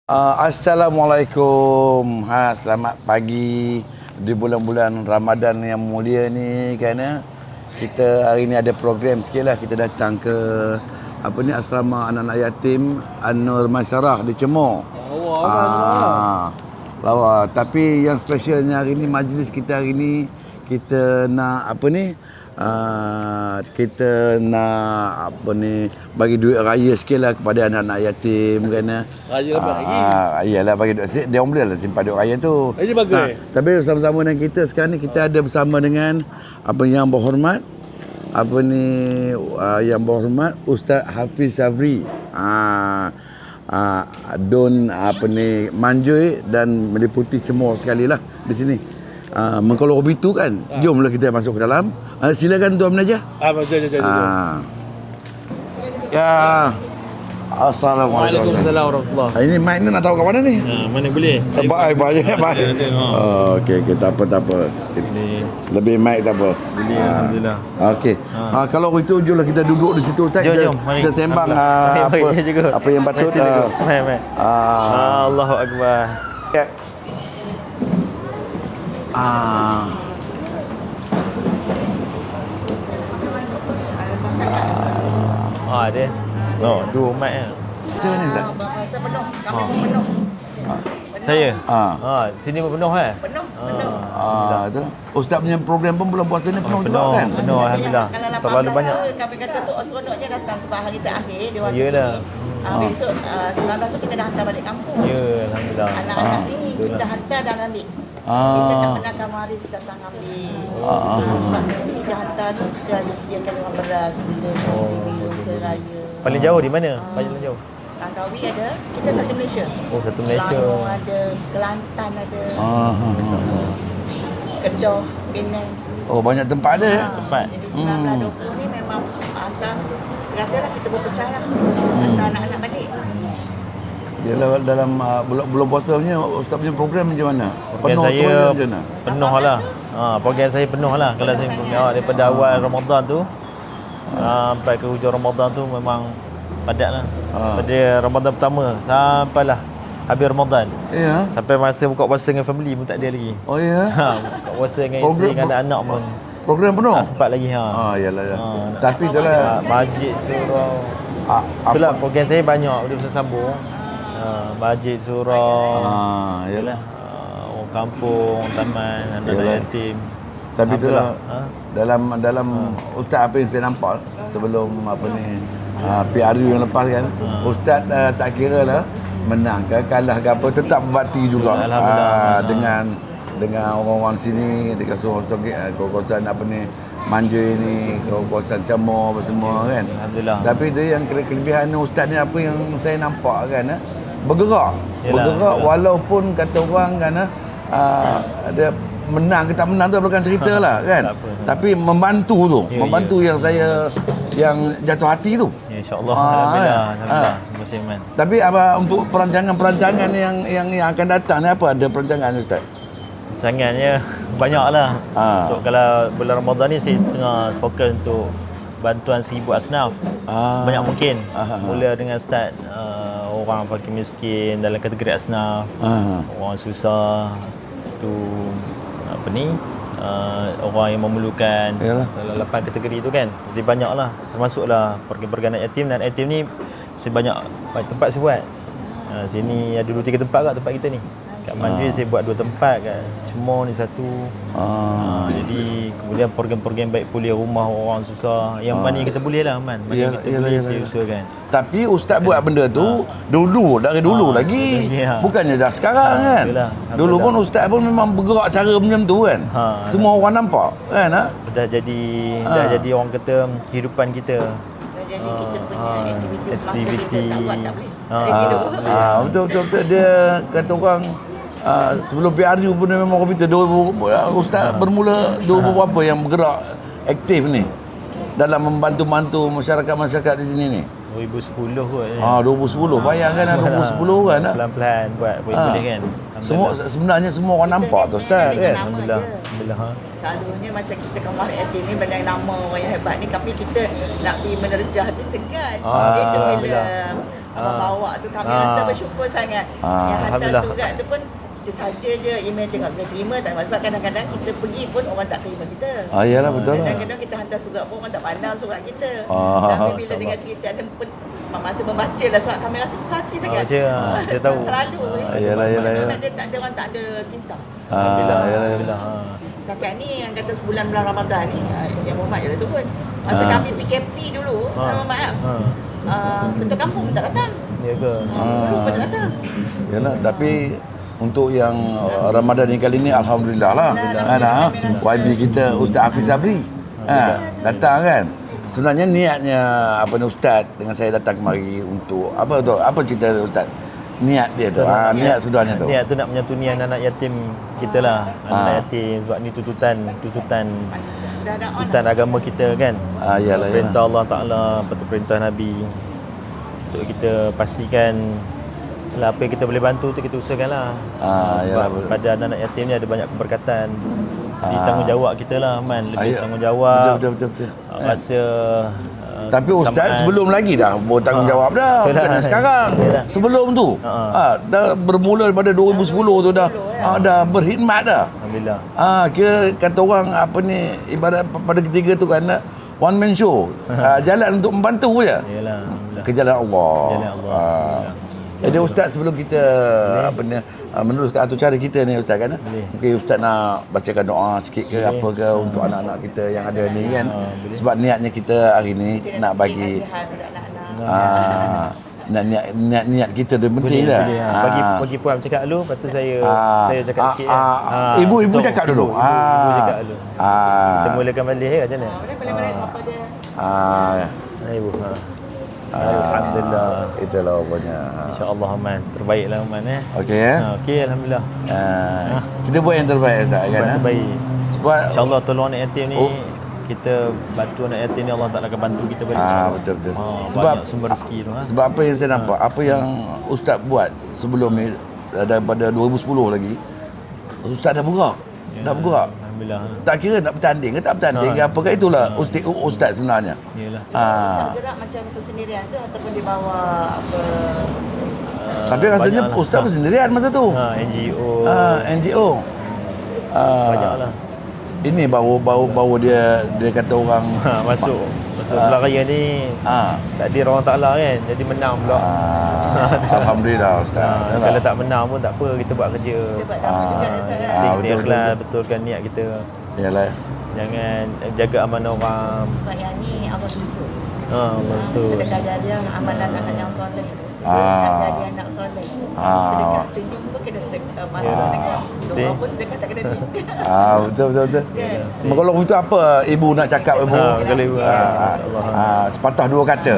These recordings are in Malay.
Assalamualaikum. Selamat pagi di bulan-bulan Ramadan yang mulia ni kan ya. Kita hari ni ada program sikitlah, kita datang ke asrama anak-anak yatim An-Nur Masyarah di Cemor. Lawa. Tapi yang specialnya hari ni, majlis kita hari ni kita nak kita nak bagi duit raya sikitlah kepada anak-anak yatim kan. Raya bagi. Iyalah bagi duit. Dia orang boleh lah simpan duit raya tu. Ini bagus. Tapi bersama-sama dengan kita sekarang ni, kita ada bersama dengan yang berhormat yang berhormat Ustaz Hafiz Sabri. Don Manjui dan meliputi Cemor sekali lah di sini. Mengkolor itu kan. Jomlah kita masuk ke dalam. Silakan Tuan Menajah. Betul. Ya. Assalamualaikum. Waalaikumsalam warahmatullahi. Ini mic ni nak tahu kat mana ni? Mana boleh? Baik. Okey, tak apa. Lebih mic tak apa. Boleh, alhamdulillah. Okey. Kalau itu jomlah kita duduk di situ Ustaz. Jom, Kita sembang apa yang patut. Allahu akbar. Dia. Dua mic kan. Macam mana Ustaz? Saya penuh. Kami penuh. Saya? Sini pun penuh kan? Penuh. Tu. Ustaz punya program pun bulan puasa ni penuh juga kan? Penuh, alhamdulillah. Terlalu banyak. Kami kata tu seronok je datang sebab hari terakhir dia waktu Yalah. sini. Besok 19 tu kita dah hantar balik kampung. Ya, alhamdulillah. Anak-anak ni kita hantar dan ambil. Kita tak pernah kamaris datang ambil. Sebab kita hantar tu kita ada sediakan dengan beras, gula, minum ke raya. Paling jauh di mana? Paling jauh. Langkawi ada, kita satu Malaysia. Satu Malaysia. Selangor ada, Kelantan ada. Kedah, Penang. Banyak tempat ada ya? Tempat. Jadi 19-20 ni memang hantar sekatalah kita berpecah lah. Hantar anak-anak balik. Yalah, dalam bulan puasa punya Ustaz punya program macam mana? Program saya macam mana? penuh lah. Program saya penuh lah. Kalau saya daripada awal Ramadan tu sampai ke hujung Ramadan tu memang padat lah. Pada Ramadan pertama sampailah habis Ramadan. Ya. Sampai masa buka puasa dengan family pun tak ada lagi. Oh ya. Buka puasa dengan isteri dengan anak-anak pun program penuh. tak sempat lagi. Yalah. Tapi itulah masjid surau. Itulah program saya banyak boleh bersambung. Masjid surau. Yalah. Orang kampung, taman, anak-anak yatim. Tapi itulah dalam Ustaz, apa yang saya nampak sebelum PRU yang lepas kan, Ustaz tak kira lah menang ke kalah ke apa, tetap berbakti juga dengan orang-orang sini, dekat kawasan Manjui ni, kawasan Cemor semua kan. Alhamdulillah. Tapi dia yang kelebihan Ustaz ni, apa yang saya nampak kan, bergerak walaupun kata orang kan ada menang ke tak menang tu bukan cerita lah kan. Tapi membantu yang saya yang jatuh hati tu. Ya, insya-Allah. Alhamdulillah. Musliman. Tapi untuk perancangan yang akan datang ni, apa ada perancangan Ustaz? Perancangannya banyaklah. Untuk kalau bulan Ramadan ni saya tengah fokus untuk bantuan 1000 asnaf sebanyak mungkin. Mula dengan start orang fakir miskin dalam kategori asnaf, orang susah tu orang yang memerlukan dalam 8 kategori tu kan. Jadi banyaklah, termasuklah program-program anak yatim. Dan yatim ni banyak tempat saya buat. Sini ada 2-3 tempat kat tempat kita ni. Kat Manjui saya buat 2 tempat, kat Cemor ni 1. Jadi kemudian program-program baik pulih rumah orang susah, yang mana yang kita boleh lah Man. Mana kita boleh saya usahakan. Tapi Ustaz buat benda tu dari dulu lagi. Bukannya dah sekarang kan. Dulu pun Ustaz pun memang bergerak cara macam tu kan. Semua orang nampak kan. Dah jadi orang kata kehidupan kita. Jadi kita punya aktiviti semasa kita tak buat tak boleh. Betul. Dia kata orang sebelum PRU pun memang komputer. Ustaz bermula 2000 berapa yang bergerak aktif ni dalam membantu masyarakat di sini ni? 2010 kot. 2010. Bayangkan 2010 kan. Pelan-pelan buat boleh kan. Sebenarnya semua orang nampak tu Ustaz kan. Alhamdulillah. Selalunya macam kita kemar yatim ni benda nama orang yang hebat ni, tapi kita nak pergi menerjah tu segan. Itu bila abang bawa tu kami rasa bersyukur sangat. Yang hantar Alhamdulillah. surat tu pun kita saja je email tengok kita terima tak, sebab kadang-kadang kita pergi pun orang tak terima kita. Iyalah betul lah. Kadang-kadang kita hantar surat pun orang tak pandang surat kita. Tapi bila dengar cerita ada masa membaca lah surat kami rasa sakit sangat. Saya tahu. Selalu. Yalah. Tak ada orang tak ada kisah. Alhamdulillah. Setakat ni yang kata sebulan bulan Ramadan ni yang Muhammad je dah turun. Masa kami PKP dulu, Muhammad betul kampung tak datang. Ya ke? Dulu pun tak datang. Yalah, tapi untuk yang Ramadan ni kali ni alhamdulillah lah. YB kita Ustaz Hafiz Sabri datang kan. Sebenarnya niatnya apa ni Ustaz dengan saya datang kemari untuk apa tu? Apa cerita Ustaz? Niat dia tu. Niat sebenarnya tu. Niat tu nak menyantuni anak-anak yatim kita lah. Anak yatim sebab ni tuntutan agama kita kan. Yalah. Perintah Allah Taala, perintah Nabi untuk kita pastikan lah apa yang kita boleh bantu tu kita usahakanlah. Sebab pada anak-anak yatim ni ada banyak keberkatan. Jadi tanggungjawab kita lah Man, lebih tanggungjawab. Betul. Rasa tapi Ustaz sebelum lagi dah bertanggungjawab dah. Bukan sekarang. Sebelum tu. Dah bermula daripada 2010 tu dah berkhidmat dah. Alhamdulillah. Kira kata orang apa ni ibarat pada ketiga tu kan one man show. Jalan untuk membantu je. Yalah. Ke jalan Allah. Jalan Allah. Jadi Ustaz sebelum kita apa ni meneruskan atau cara kita ni Ustaz kan. Mungkin Ustaz nak bacakan doa sikit ke apa ke untuk anak-anak kita yang ada ni kan. Sebab niatnya kita hari ni nak bagi niat kita tu penting dah. Bagi puan cakap dulu, lepas tu saya cakap sikit kan. Ibu cakap dulu. Ibu cakap dulu. Kita mulakan balik ya macam mana? Boleh siapa dia. Ibu. Alhamdulillah. Itulah pokoknya. InsyaAllah Aman. Terbaiklah Aman Okey Okey Alhamdulillah. Kita buat yang terbaik Ustaz kan. Terbaik. Sebab InsyaAllah tolong anak yatim ni kita bantu anak yatim ni Allah Taala akan bantu kita balik. Betul. Sebab sumber rezeki tu sebab apa yang saya nampak, apa yang Ustaz buat sebelum ni daripada 2010 lagi, Ustaz dah bergerak. Dah bergerak. Alhamdulillah. Tak kira nak bertanding ke tak bertanding ke apa ke, itulah Ustaz sebenarnya. Yalah. Ustaz gerak macam persendirian tu ataupun di bawah apa? Tapi rasanya Ustaz bersendirian masa tu. NGO. NGO. Banyaklah. Ini baru dia kata orang masuk belah raya ni tak ada orang Taala kan, jadi menang pula. Alhamdulillah Ustaz. Kalau tak menang pun tak apa, kita buat kerja. Kita buat dapur juga Ustaz. Kita ikhlas, betulkan niat kita. Yalah. Jangan jaga amanah orang. Sebab yang ni Allah tuntut. Betul. Sedekah jariah amalan anak yang soleh. Sedekah jariah anak soleh. Sedekah senyum pun kena sedekah. Masa sedekah doa pun sedekah tak kena ni. Betul. Kalau begitu apa ibu nak cakap ibu? Kalau ibu sepatah dua kata.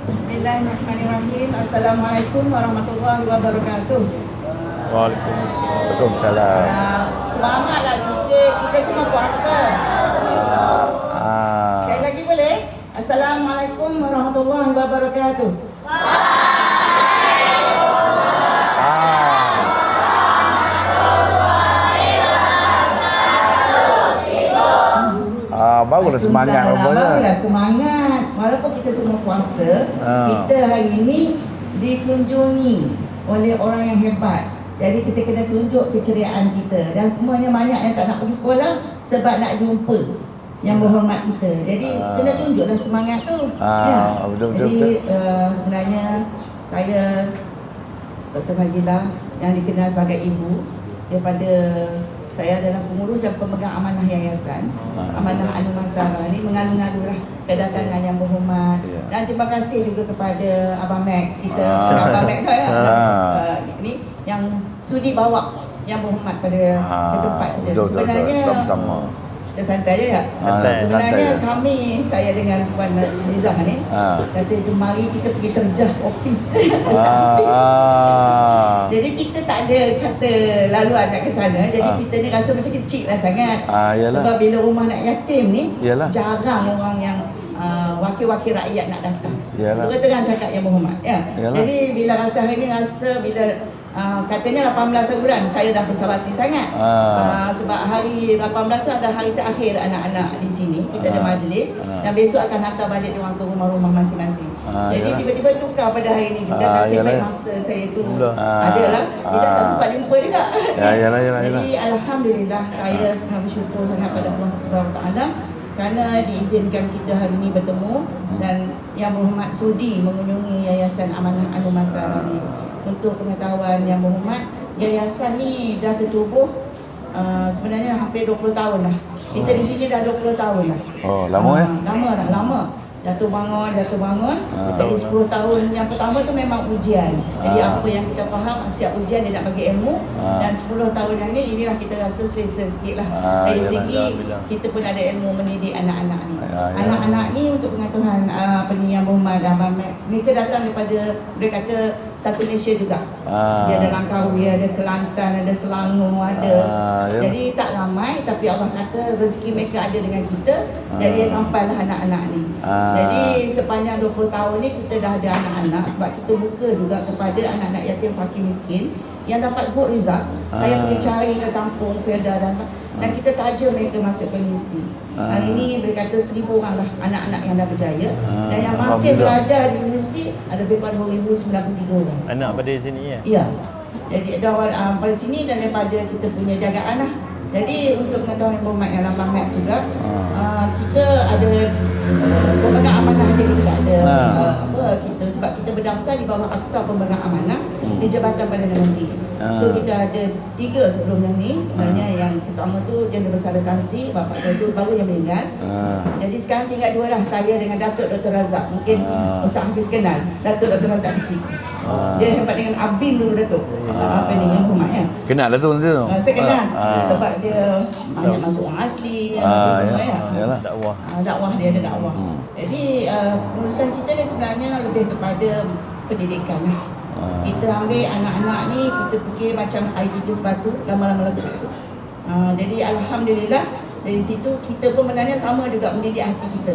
Bismillahirrahmanirrahim. Assalamualaikum warahmatullahi wabarakatuh. Waalaikumsalam. Semangatlah sikit, kita semua puasa. Sekali lagi boleh? Assalamualaikum warahmatullahi wabarakatuh. Barulah semangat Barulah semangat. Walaupun kita semua puasa, kita hari ini dikunjungi oleh orang yang hebat. Jadi kita kena tunjuk keceriaan kita. Dan semuanya banyak yang tak nak pergi sekolah sebab nak jumpa yang berhormat kita. Jadi kena tunjuklah semangat tu. Betul. Jadi sebenarnya saya Dr. Fazila yang dikenal sebagai ibu, daripada saya adalah pengurus dan pemegang amanah yayasan Amanah Anu Mansara ni, mengalu-ngalulah kedatangan yang berhormat. Dan terima kasih juga kepada Abang Max kita, Abang Max saya ni yang sudi bawa yang berhormat pada tempat kita. Sebenarnya sama-sama kita santai je ya. Sebenarnya kami, saya dengan Puan Nizam ni kata mari kita pergi terjah office. Jadi kita tak ada kata laluan nak ke sana. Jadi kita ni rasa macam kecil lah sangat. Sebab bila rumah anak yatim ni jarang orang yang wakil-wakil rakyat nak datang. Terang cakap yang berhormat ya. Jadi bila rasa hari ni rasa bila katanya 18 bulan. Saya dah bersabati sangat. Sebab hari 18 tu adalah hari terakhir anak-anak di sini. Kita ada majlis dan besok akan hantar balik diorang ke rumah-rumah masing-masing. Jadi tiba-tiba tukar pada hari ini juga. Nasib baik masa saya tu adalah kita tak sempat jumpa juga. Jadi alhamdulillah saya sangat bersyukur sangat pada Allah Subhanahu Taala kerana diizinkan kita hari ini bertemu dan Yang Berhormat sudi mengunjungi Yayasan Amanah Anu Masal ini. Untuk pengetahuan Yang Berhormat, yayasan ni dah tertubuh sebenarnya hampir 20 tahun lah. Kita di sini dah 20 tahun lah. Oh, lama Lama. Jatuh bangun. Jadi 10 tahun yang pertama tu memang ujian. Jadi apa yang kita faham, siap ujian dia nak bagi ilmu. Dan 10 tahun yang ni, inilah kita rasa selesa sikit lah. Dari segi kita pun ada ilmu mendidik anak-anak ni. Anak-anak ni untuk pengetahuan Yang Berhormat dan Abang Max, mereka datang daripada, mereka kata satu Malaysia juga. Dia ada Langkawi, ada Kelantan, ada Selangor, ada. Jadi tak ramai, tapi Allah kata rezeki mereka ada dengan kita. Jadi sampailah anak-anak ni. Jadi sepanjang 20 tahun ni kita dah ada anak-anak sebab kita buka juga kepada anak-anak yatim fakir miskin yang dapat good result. Saya pergi cari ke kampung Felda dan kita taja mereka masuk ke universiti. Hari ni boleh kata 1,000 orang lah anak-anak yang dah berjaya dan yang masih belajar di universiti ada lebih pada 2,093 orang. Anak pada sini ya? Ya. Jadi ada orang pada sini dan daripada kita punya jagaan lah. Jadi untuk pengetahuan Yang Berhormat yang Abang Max juga, kita ada pemegang amanah dia, kita tak ada kita sebab kita berdaftar di bawah Akta Pemegang Amanah di Jabatan Perdana Menteri. So kita ada 3 sebelumnya ni. Sebenarnya yang pertama tu Jeneral Besar Tan Sri, Bapak Datuk baru yang meninggal. Jadi sekarang tinggal 2 lah, saya dengan Datuk Dr. Razak. Mungkin Ustaz Hafiz kenal Datuk Dr. Razak kecil. Dia hebat dengan Abim dulu Datuk. Apa ni Yang Berhormat ya. Kenal lah tu nanti tu. Saya kenal sebab dia banyak masuk orang asli semua ya. Dakwah dia ada dakwah. Jadi urusan kita ni sebenarnya lebih kepada pendidikan. Kita ambil anak-anak ni, kita fikir macam air kita sebatu, lama-lama lepas. Jadi alhamdulillah dari situ kita pun sebenarnya sama juga mendidik hati kita.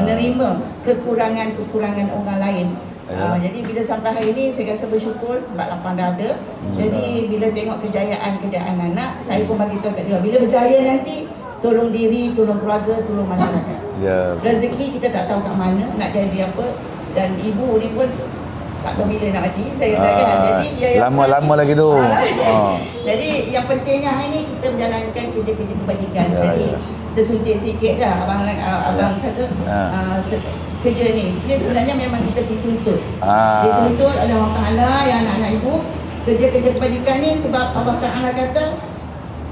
Menerima kekurangan-kekurangan orang lain. Jadi bila sampai hari ini saya rasa bersyukur sebab lapang dada. Jadi bila tengok kejayaan anak, saya pun bagi tahu kat dia bila berjaya nanti tolong diri, tolong keluarga, tolong masyarakat. Rezeki kita tak tahu kat mana nak jadi apa dan ibu ni pun tak tahu bila nak mati. Saya katakan jadi lama-lama lagi tu. Jadi yang pentingnya hari ni kita menjalankan kerja-kerja kebajikan. Jadi tersuntik sikit dah abang kata kerja ni. Sebenarnya memang kita dituntut. Dituntut oleh Allah Ta'ala yang anak-anak ibu kerja-kerja kebajikan ni sebab Allah Ta'ala kata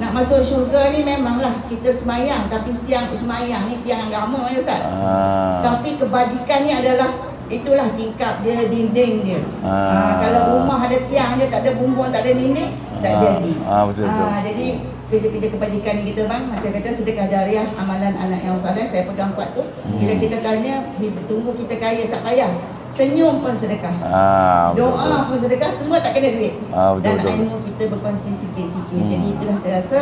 nak masuk syurga ni memanglah kita semayang, tapi siang semayang ni tiang agama ya Ustaz. Tapi kebajikan ni adalah itulah tingkap dia, dinding dia. Kalau rumah ada tiang dia tak ada bumbung, tak ada dinding, tak jadi. Betul. Jadi kerja-kerja kebajikan ni kita bang, macam kata sedekah jariah, amalan anak yang soleh, saya pegang kuat tu. Bila kita tanya, tunggu kita kaya tak payah. Senyum pun sedekah. Doa pun sedekah, semua tak kena duit. Dan ilmu kita berkongsi sikit-sikit. Jadi itulah saya rasa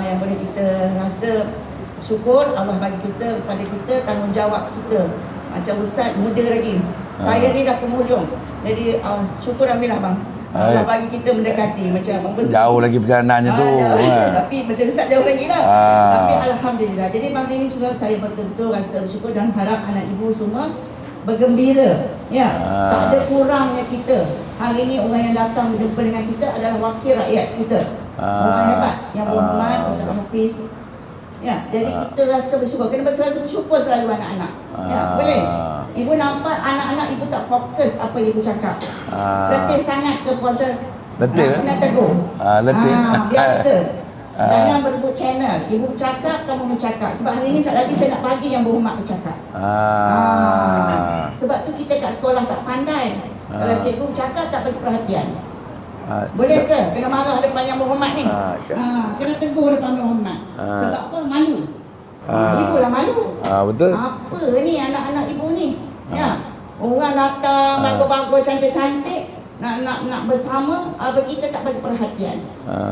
yang boleh kita rasa syukur Allah bagi kita, kepada kita tanggungjawab kita. Macam Ustaz muda lagi. Saya ni dah penghujung. Jadi syukur ambillah bang. Allah bagi kita mendekati macam jauh lagi perjalanannya tu. Tapi macam Ustaz jauh lagi lah. Tapi alhamdulillah. Jadi bang ini juga saya betul-betul rasa bersyukur dan harap anak ibu semua bergembira. Ya, tak ada kurangnya kita. Hari ini orang yang datang berjumpa dengan kita adalah wakil rakyat kita. Orang hebat yang berhormat Ustaz Hafiz. Ya, jadi kita rasa bersyukur. Kena rasa bersyukur selalu anak-anak. Ya, boleh. Ibu nampak anak-anak ibu tak fokus apa ibu cakap. Letih sangat ke puasa. Letih. Nak tegur. Letih. Biasa. Jangan berebut channel. Ibu bercakap, kamu bercakap. Sebab hari ini sekali lagi saya nak bagi Yang Berhormat bercakap. Sebab tu kita kat sekolah tak pandai. Kalau cikgu bercakap tak bagi perhatian. Boleh ke? Kena marah depan Yang Berhormat ni. Kena tegur depan Yang Berhormat. Sebab apa? Malu. Ibu lah malu. Betul. Apa ni anak-anak ibu ni? Ya. Orang datang bagus-bagus, cantik-cantik. nak bersama, kita tak bagi perhatian.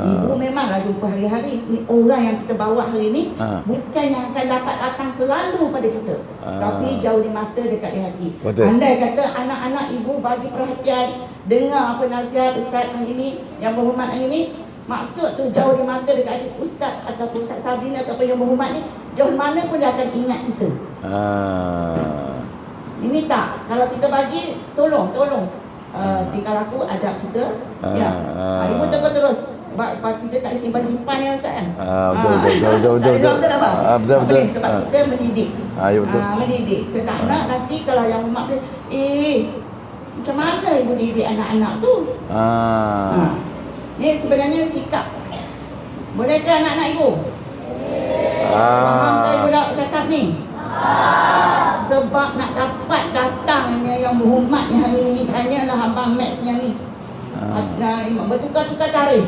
Ibu memanglah jumpa hari-hari. Ni orang yang kita bawa hari ni bukan yang akan dapat datang selalu pada kita, tapi jauh di mata, dekat di hati. Betul. Andai kata anak-anak ibu bagi perhatian, dengar apa nasihat Ustaz hari ni, yang berhormat hari ni, maksud tu jauh di mata, dekat hati Ustaz ataupun Ustaz Sabrina ataupun yang berhormat ni, jauh mana pun dia akan ingat kita. Ini tak, kalau kita bagi, tolong tinggal aku adab kita. Ibu tengok terus. Kita tak simpan-simpan ya Ustaz kan. Betul apa? Betul. Sebab kita mendidik. Ya betul. Mendidik. Saya tak nak nanti kalau yang mak macam mana ibu didik anak-anak tu? Ni sebenarnya sikap. Bolehkah anak-anak ibu? Faham tak ibu nak cakap ni? Sebab nak dapat datangnya yang berhormat yang hari ini, hanyalah Abang Max yang ni bertukar-tukar tarikh.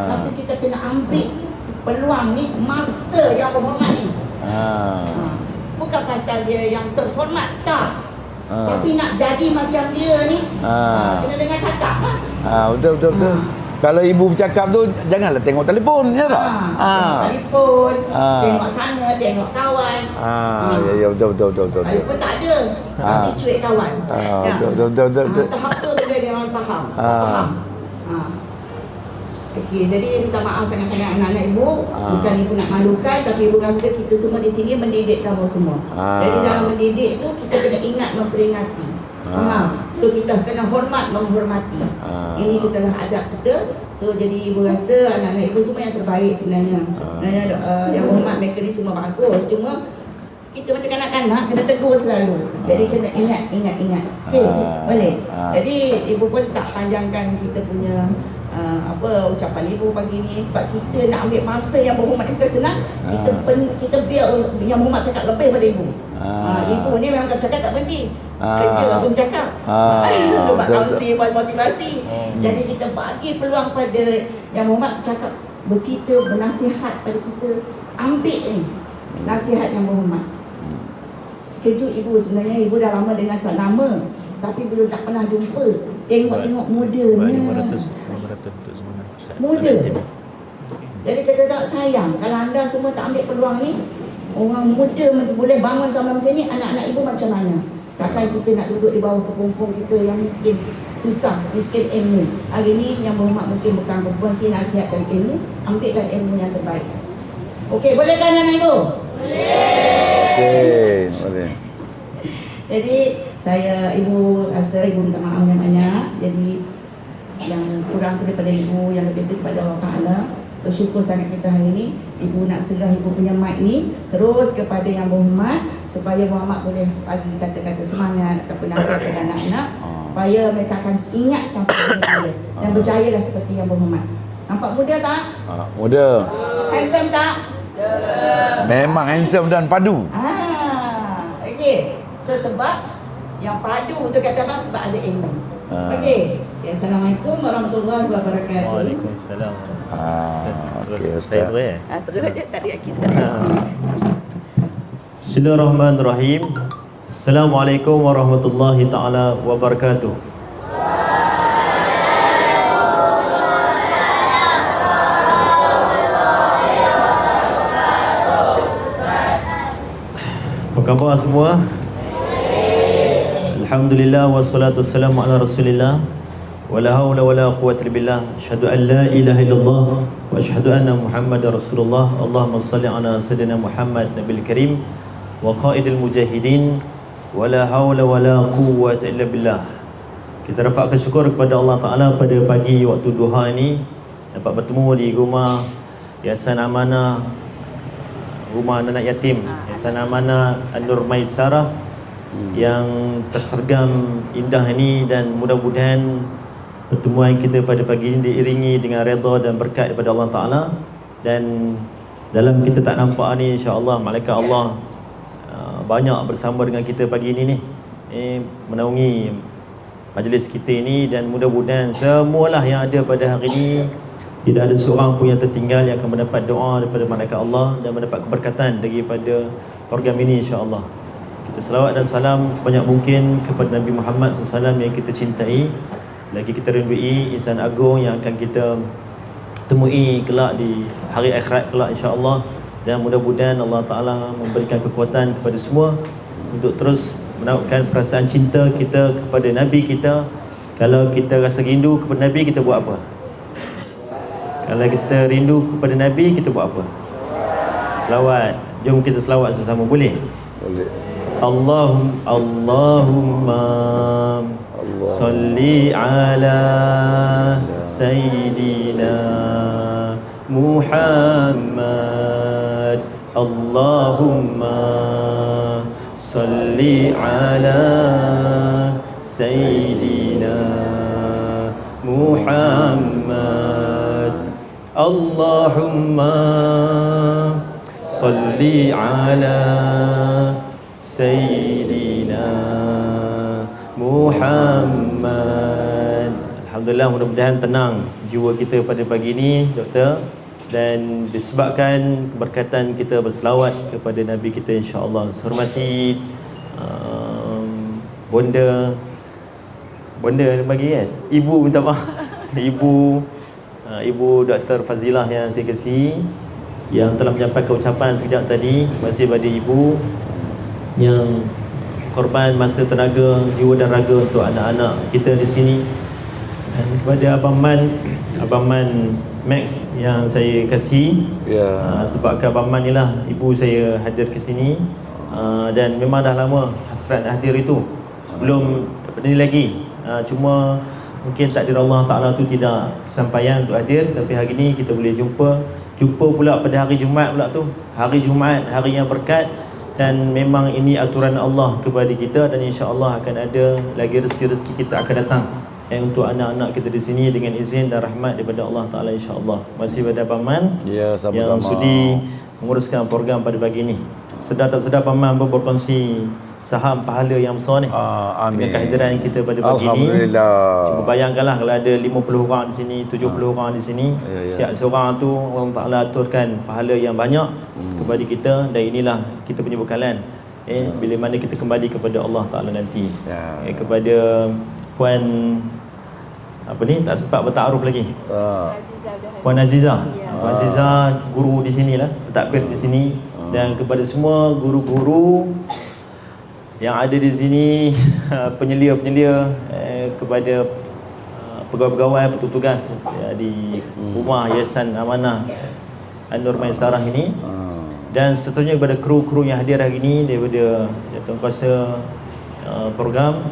Tapi kita kena ambil peluang ni, masa yang berhormat ni. Bukan pasal dia yang terhormat, tak. Tapi nak jadi macam dia ni, kena dengar cakap lah. Betul. Kalau ibu bercakap tu, janganlah tengok telefon, ya tak? Tengok telefon, tengok sana, tengok kawan. Ya betul. Ibu tak ada, tapi cuik kawan. Betul. Entah apa benda dia orang faham. Faham. Okey, jadi minta maaf sangat-sangat anak-anak ibu. Bukan ibu nak malukan, tapi ibu rasa kita semua di sini mendidik kamu semua. Jadi dalam mendidik tu, kita kena ingat memperingati. So kita kena hormat, menghormati. Ini kitalah adab kita. So jadi ibu rasa anak-anak ibu semua yang terbaik sebenarnya. Yang hormat mereka ni semua bagus. Cuma kita macam kanak-kanak kena tegur selalu. Jadi kena ingat. Okey, boleh. Jadi ibu pun tak panjangkan kita punya ucapan ibu pagi ni, sebab kita nak ambil masa yang berhormat ni bukan senang. Kita biar yang berhormat cakap lebih pada ibu. Ibu ni memang cakap tak berhenti. Kerja pun cakap. Buat kaunsel, buat motivasi. Jadi kita bagi peluang pada yang berhormat cakap, bercerita, bernasihat pada kita. Ambil ni nasihat yang berhormat. Kejut ibu sebenarnya, ibu dah lama dengan tak nama, tapi belum tak pernah jumpa. Tengok mudanya. Muda. Jadi kita tak sayang kalau anda semua tak ambil peluang ni. Orang muda boleh bangun sama macam ni, anak-anak ibu macam mana? Takkan kita nak duduk di bawah kepompong kita yang miskin, susah, miskin ilmu. Hari ni yang berhormat mungkin bukan berkongsi nasihat dan ilmu, ambillah ilmu yang terbaik. Okey, bolehkah anak-anak ibu? Boleh. Jadi ibu rasa ibu minta maaf yang banyak. Jadi yang kurang tu daripada ibu, yang lebih tu kepada Allah Ta'ala. Bersyukur sangat kita hari ni. Ibu nak segah ibu punya mic ni terus kepada yang berhormat, supaya Muhammad boleh bagi kata-kata semangat ataupun nasihat kepada anak-anak, supaya mereka akan ingat sampai berjaya dan berjayalah seperti yang berhormat. Nampak muda tak? Muda. Handsome tak? Memang handsome dan padu. Okey. So sebab yang padu tu kata bang, sebab ada ilmu. Okey. Assalamualaikum warahmatullahi wabarakatuh. Waalaikumsalam. Okey, Ustaz. Terus aja tadi kita kasih. Bismillahirrahmanirrahim. Assalamualaikum warahmatullahi taala wabarakatuh. Apa khabar semua? Alhamdulillah wassalatu wassalamu ala Rasulillah. Wala haula wala quwwata illa billah. Asyhadu an la ilaha illallah wa asyhadu anna Muhammadar Rasulullah. Allahumma shalli ala sayyidina Muhammad nabil karim wa qaidil mujahidin. Wala haula wala quwwata illa billah. Kita rafakkan syukur kepada Allah Taala pada pagi waktu duha ini dapat bertemu di rumah Yayasan Amanah, rumah anak yatim Yayasan Amanah An-Nur Maisarah yang tersergam indah ini, dan mudah-mudahan pertemuan kita pada pagi ini diiringi dengan redha dan berkat daripada Allah Ta'ala. Dan dalam kita tak nampak ni, insya-Allah malaikat Allah banyak bersama dengan kita pagi ini menaungi majlis kita ini, dan mudah-mudahan semualah yang ada pada hari ini tidak ada seorang pun yang tertinggal, yang akan mendapat doa daripada malaikat Allah dan mendapat keberkatan daripada program ini, insya-Allah. Kita selawat dan salam sebanyak mungkin kepada Nabi Muhammad SAW yang kita cintai, lagi kita rindui insan agung yang akan kita temui kelak di hari akhirat kelak insya-Allah. Dan mudah-mudahan Allah Ta'ala memberikan kekuatan kepada semua untuk terus menautkan perasaan cinta kita kepada Nabi kita. Kalau kita rasa rindu kepada Nabi, kita buat apa? Kalau kita rindu kepada Nabi, kita buat apa? Selawat. Jom kita selawat sesama, boleh? Boleh. Allahumma salli ala Sayyidina Muhammad. Allahumma salli ala Sayyidina Muhammad. Allahumma salli ala Sayyidina Muhammad. Alhamdulillah, mudah-mudahan tenang jiwa kita pada pagi ini, Doktor. Dan disebabkan keberkatan kita berselawat kepada Nabi kita insya-Allah. Hormati bonda bagi kan? Ibu minta maaf. Ibu Dr. Fazilah yang saya kasihi, yang telah menyampaikan ucapan sekejap tadi. Terima kasih pada ibu yang korban masa, tenaga, jiwa dan raga untuk anak-anak kita di sini. Dan kepada Abang Man Max yang saya kasihi, sebab ke Abang Man ni lah ibu saya hadir ke sini. Dan memang dah lama hasrat hadir itu sebelum daripada ni lagi. Cuma mungkin takdir Allah Ta'ala tu tidak kesampaian untuk hadir. Tapi hari ni kita boleh jumpa pula pada hari Jumaat pula tu. Hari Jumaat, hari yang berkat. Dan memang ini aturan Allah kepada kita. Dan insya-Allah akan ada lagi rezeki-rezeki kita akan datang untuk anak-anak kita di sini dengan izin dan rahmat daripada Allah Ta'ala insya-Allah. Terima kasih pada Abang Man yang sudi menguruskan program pada pagi ini. Sedar tak sedar Abang Man berkongsi saham pahala yang besar ni dengan kehadiran kita pada pagi ini. Alhamdulillah. Cuba bayangkanlah kalau ada 50 orang di sini, 70 orang di sini, setiap seorang tu Allah Ta'ala aturkan pahala yang banyak kepada kita. Dan inilah kita punya bekalan bila mana kita kembali kepada Allah Ta'ala nanti. Kepada Puan apa ni, tak sempat bertaaruf lagi. Puan Azizah. Puan Azizah guru di sinilah, takbir di sini. Dan kepada semua guru-guru yang ada di sini, penyelia-penyelia, kepada pegawai-pegawai, petugas di rumah Yayasan Amanah An-Nur Maisarah ini, dan seterusnya kepada kru-kru yang hadir hari ini daripada Tuankuasa program,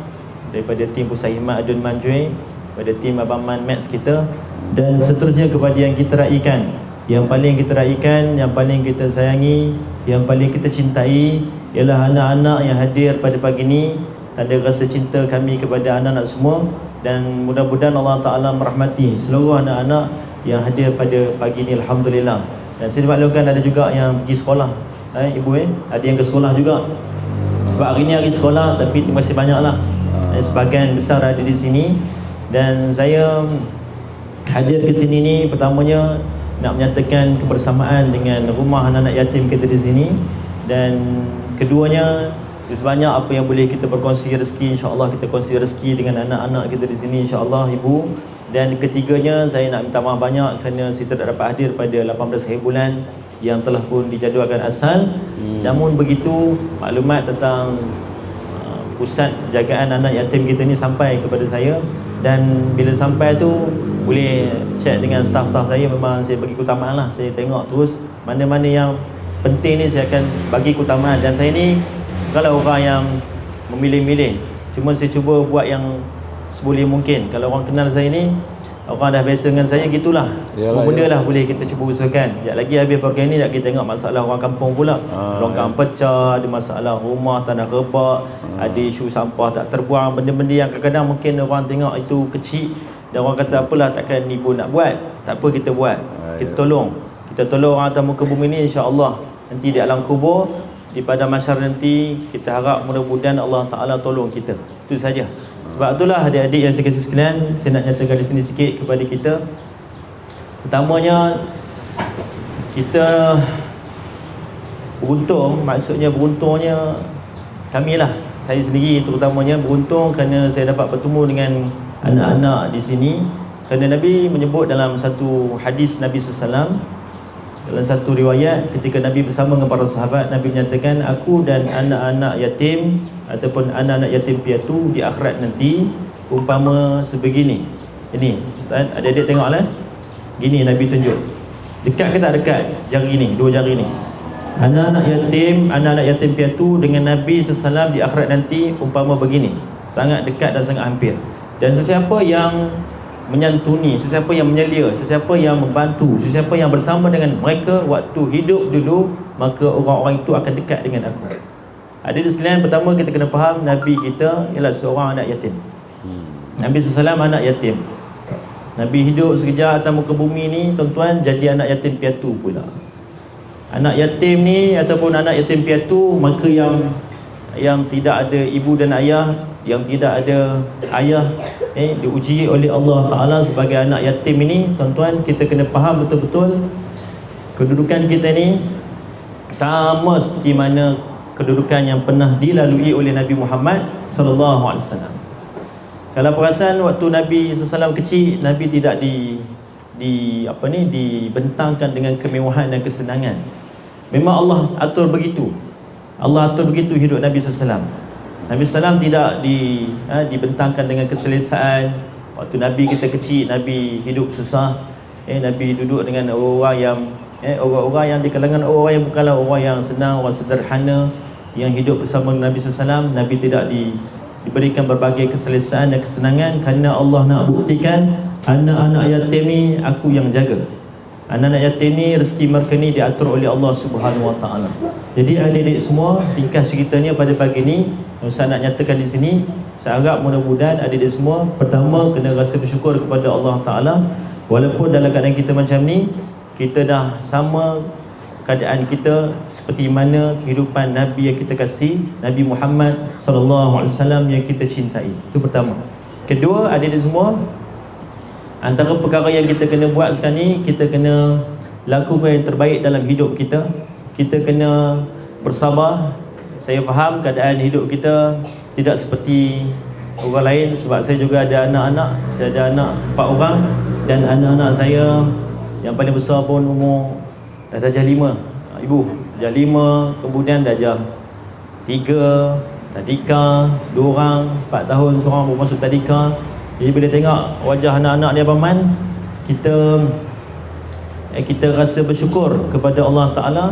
daripada tim Pusat Khidmat Adun Manjui, pada tim Abang Man Max kita, dan seterusnya kepada yang kita raikan, yang paling kita raikan, yang paling kita sayangi, yang paling kita cintai ialah anak-anak yang hadir pada pagi ini. Tanda rasa cinta kami kepada anak-anak semua. Dan mudah-mudahan Allah Ta'ala merahmati seluruh anak-anak yang hadir pada pagi ini. Alhamdulillah. Dan saya dimaklumkan ada juga yang pergi sekolah. Ibu ada yang ke sekolah juga. Sebab hari ini hari sekolah, tapi terima kasih banyaklah. Sebahagian besar ada di sini. Dan saya hadir ke sini ni pertamanya nak menyatakan kebersamaan dengan rumah anak-anak yatim kita di sini. Dan keduanya, sebanyak apa yang boleh kita berkongsi rezeki, insya-Allah kita kongsi rezeki dengan anak-anak kita di sini insya-Allah ibu. Dan ketiganya, saya nak minta maaf banyak kerana saya tidak dapat hadir pada 18 hari bulan yang telah pun dijadualkan asal. Namun begitu, maklumat tentang pusat jagaan anak yatim kita ni sampai kepada saya. Dan bila sampai tu, boleh cek dengan staff-staff saya. Memang saya bagi keutamaan lah. Saya tengok terus mana-mana yang penting ni saya akan bagi keutamaan. Dan saya ni kalau orang yang memilih-milih, cuma saya cuba buat yang seboleh mungkin. Kalau orang kenal saya ni, orang dah biasa dengan saya, gitulah. Semua benda lah boleh kita cuba usahakan. Sekejap lagi habis program ni, nak kita tengok masalah orang kampung pula. Longkang pecah, ada masalah rumah, tanah rebak, ada isu sampah tak terbuang. Benda-benda yang kadang-kadang mungkin orang tengok itu kecil, dan orang kata apalah, takkan ibu nak buat. Tak apa, kita buat. Kita tolong. Kita tolong orang atas muka bumi ni, insya-Allah. Nanti di alam kubur, di padang mahsyar nanti, kita harap mudah-mudahan Allah Ta'ala tolong kita. Itu saja. Sebab itulah adik-adik yang saya kasih sekalian, saya nak nyatakan di sini sikit kepada kita. Pertamanya, kita beruntung, maksudnya beruntungnya kami lah. Saya sendiri terutamanya beruntung kerana saya dapat bertemu dengan anak-anak di sini, kerana Nabi menyebut dalam satu hadis Nabi SAW, dalam satu riwayat ketika Nabi bersama dengan para sahabat, Nabi menyatakan, aku dan anak-anak yatim ataupun anak-anak yatim piatu di akhirat nanti umpama sebegini. Ini adik-adik tengoklah, gini Nabi tunjuk, dekat ke tak dekat jari ni, dua jari ni. Anak-anak yatim piatu dengan Nabi SAW di akhirat nanti umpama begini, sangat dekat dan sangat hampir. Dan sesiapa yang menyantuni, sesiapa yang menyelia, sesiapa yang membantu, sesiapa yang bersama dengan mereka waktu hidup dulu, maka orang-orang itu akan dekat dengan aku. Adik sekalian, pertama kita kena faham Nabi kita ialah seorang anak yatim. Nabi SAW anak yatim. Nabi hidup sekejap atas muka bumi ni, tuan-tuan, jadi anak yatim piatu pula. Anak yatim ni ataupun anak yatim piatu, maka yang tidak ada ibu dan ayah, yang tidak ada ayah, diuji oleh Allah Ta'ala sebagai anak yatim ini, tuan-tuan, kita kena faham betul-betul kedudukan kita ni sama seperti mana kedudukan yang pernah dilalui oleh Nabi Muhammad sallallahu alaihi wasallam. Kalau perasan waktu Nabi SAW kecil, Nabi tidak dibentangkan dengan kemewahan dan kesenangan. Memang Allah atur begitu. Allah atur begitu hidup Nabi SAW. Nabi SAW tidak dibentangkan dengan keselesaan. Waktu Nabi kita kecil, Nabi hidup susah. Nabi duduk dengan orang-orang yang di kalangan orang yang bukanlah orang yang senang, orang sederhana yang hidup bersama Nabi SAW. Nabi tidak diberikan berbagai keselesaan dan kesenangan, kerana Allah nak buktikan anak-anak yatim ni aku yang jaga. Anak-anak yatim ni rezeki mereka ni diatur oleh Allah Subhanahu Wa Taala. Jadi adik-adik semua, ringkas ceritanya pada pagi ni Ustaz nak nyatakan di sini. Saya harap mudah-mudahan adik-adik semua pertama kena rasa bersyukur kepada Allah Taala, walaupun dalam keadaan kita macam ni, kita dah sama keadaan kita seperti mana kehidupan Nabi yang kita kasih, Nabi Muhammad sallallahu alaihi wasallam yang kita cintai. Itu pertama. Kedua, adik-adik semua, antara perkara yang kita kena buat sekarang ni, kita kena lakukan yang terbaik dalam hidup kita. Kita kena bersabar. Saya faham keadaan hidup kita tidak seperti orang lain, sebab saya juga ada anak-anak. Saya ada anak 4 orang, dan anak-anak saya yang paling besar pun umur dah darjah 5, ibu darjah 5, kemudian darjah 3, tadika 2 orang, 4 tahun seorang baru masuk tadika. Jadi bila tengok wajah anak-anak dia paman, kita rasa bersyukur kepada Allah Ta'ala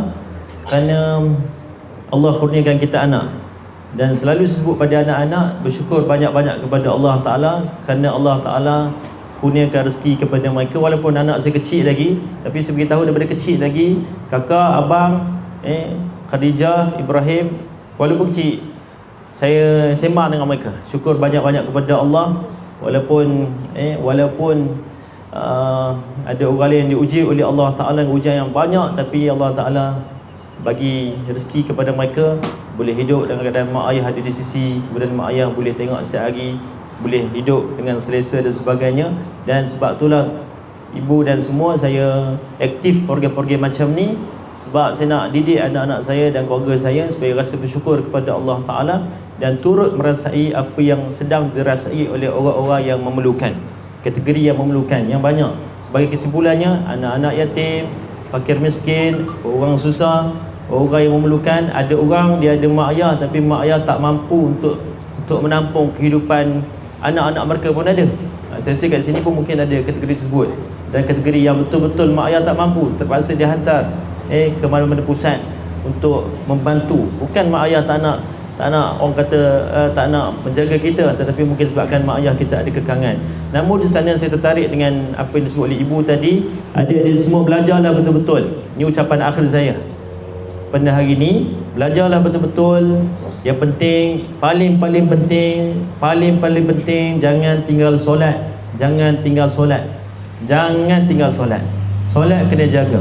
kerana Allah kurniakan kita anak. Dan selalu sebut pada anak-anak, bersyukur banyak-banyak kepada Allah Ta'ala kerana Allah Ta'ala kurniakan rezeki kepada mereka. Walaupun anak saya kecil lagi, tapi saya beritahu daripada kecil lagi, kakak, abang, Khadijah, Ibrahim, walaupun kecil, saya sembah dengan mereka. Syukur banyak-banyak kepada Allah. Walaupun ada orang lain diuji oleh Allah Ta'ala ujian yang banyak, tapi Allah Ta'ala bagi rezeki kepada mereka, boleh hidup dengan keadaan mak ayah ada di sisi, kemudian mak ayah boleh tengok setiap hari, boleh hidup dengan selesa dan sebagainya. Dan sebab itulah ibu dan semua saya aktif program-program macam ni, sebab saya nak didik anak-anak saya dan keluarga saya supaya rasa bersyukur kepada Allah Ta'ala dan turut merasai apa yang sedang dirasai oleh orang-orang yang memerlukan, kategori yang memerlukan yang banyak. Sebagai kesimpulannya, anak-anak yatim, fakir miskin, orang susah, orang yang memerlukan. Ada orang dia ada mak ayah, tapi mak ayah tak mampu untuk menampung kehidupan anak-anak mereka pun ada. Saya rasa kat sini pun mungkin ada kategori tersebut. Dan kategori yang betul-betul mak ayah tak mampu, terpaksa dia hantar ke mana-mana pusat untuk membantu. Bukan mak ayah tak nak orang kata tak nak menjaga kita, tetapi mungkin sebabkan mak ayah kita ada kekangan. Namun di sana saya tertarik dengan apa yang disebut oleh ibu tadi. Adik-adik semua belajarlah betul-betul. Ini ucapan akhir saya pada hari ini. Belajarlah betul-betul. Yang penting, paling penting, jangan tinggal solat. Jangan tinggal solat. Solat kena jaga.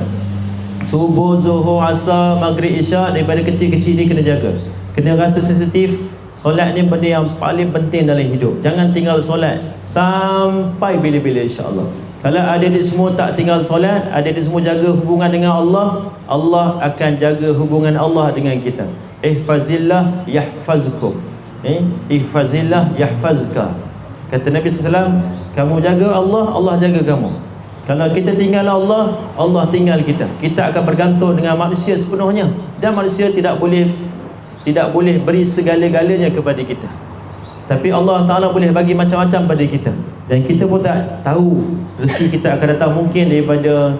Subuh, zuhur, asar, maghrib, isyak, daripada kecil-kecil ni kena jaga. Kena rasa sensitif. Solat ni benda yang paling penting dalam hidup. Jangan tinggal solat sampai bila-bila, insya-Allah. Kalau adik-adik semua tak tinggal solat, adik-adik semua jaga hubungan dengan Allah, Allah akan jaga hubungan Allah dengan kita. Ihfazillah yahfazkum. Ihfazillah yahfazka. Kata Nabi SAW, kamu jaga Allah, Allah jaga kamu. Kalau kita tinggal Allah, Allah tinggal kita. Kita akan bergantung dengan manusia sepenuhnya, dan manusia tidak boleh beri segala-galanya kepada kita. Tapi Allah Ta'ala boleh bagi macam-macam pada kita, dan kita pun tak tahu rezeki kita akan datang. Mungkin daripada